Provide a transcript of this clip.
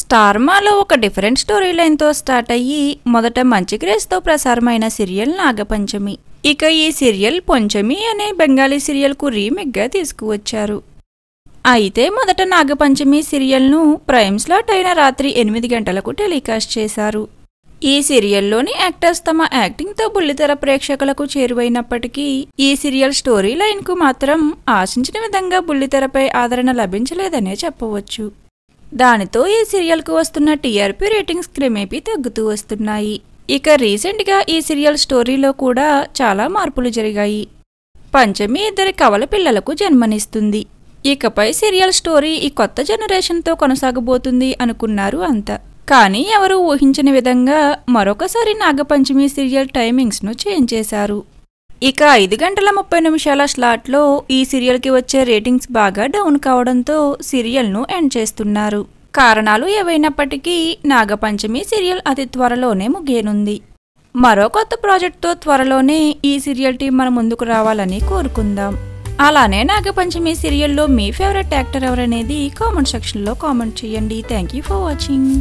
స్టార్మాలో ఒక different story లైన్తో start అయ్యి మొదట మంచి క్రేజ్తో ప్రసారమైన సీరియల్ నాగపంచమి. ఇక ఈ సీరియల్ పొంచమి అనే బెంగాలీ సీరియల్కు రీమేక్గా తీసుకువచ్చారు. అయితే మొదట నాగపంచమి సీరియల్ను ప్రైమ్ స్లాట్ అయిన రాత్రి 8 గంటలకు టెలికాస్ట్ చేశారు. ఈ సీరియల్లోని యాక్టర్స్ తమ యాక్టింగ్తో బుల్లితెర ప్రేక్షకులకు చేరువైనప్పటికీ ఈ సీరియల్ స్టోరీ లైన్కు మాత్రం ఆశించిన విధంగా బుల్లితెరపై ఆదరణ లభించలేదనే చెప్పవచ్చు. దానితో ఈ సీరియల్కు వస్తున్న టీఆర్పీ రేటింగ్స్ క్రమేపీ తగ్గుతూ వస్తున్నాయి. ఇక రీసెంట్గా ఈ సీరియల్ స్టోరీలో కూడా చాలా మార్పులు జరిగాయి. పంచమి 2 కవల పిల్లలకు జన్మనిస్తుంది. ఇకపై సీరియల్ స్టోరీ ఈ కొత్త జనరేషన్తో కొనసాగబోతుంది అనుకున్నారు అంతా. కానీ ఎవరూ ఊహించని విధంగా మరొకసారి నాగపంచమి సీరియల్ టైమింగ్స్ను చేంజ్ చేశారు. ఇక 5 గంటల 30 నిమిషాల స్లాట్లో ఈ సీరియల్కి వచ్చే రేటింగ్స్ బాగా డౌన్ కావడంతో సీరియల్ను ఎండ్ చేస్తున్నారు. కారణాలు ఏవైనప్పటికీ నాగపంచమి సీరియల్ అతి త్వరలోనే ముగియనుంది. మరో కొత్త ప్రాజెక్ట్తో త్వరలోనే ఈ సీరియల్ టీం మన ముందుకు రావాలని కోరుకుందాం. అలానే నాగపంచమి సీరియల్లో మీ ఫేవరెట్ యాక్టర్ ఎవరనేది కామెంట్ సెక్షన్లో కామెంట్ చేయండి. Thank you for watching.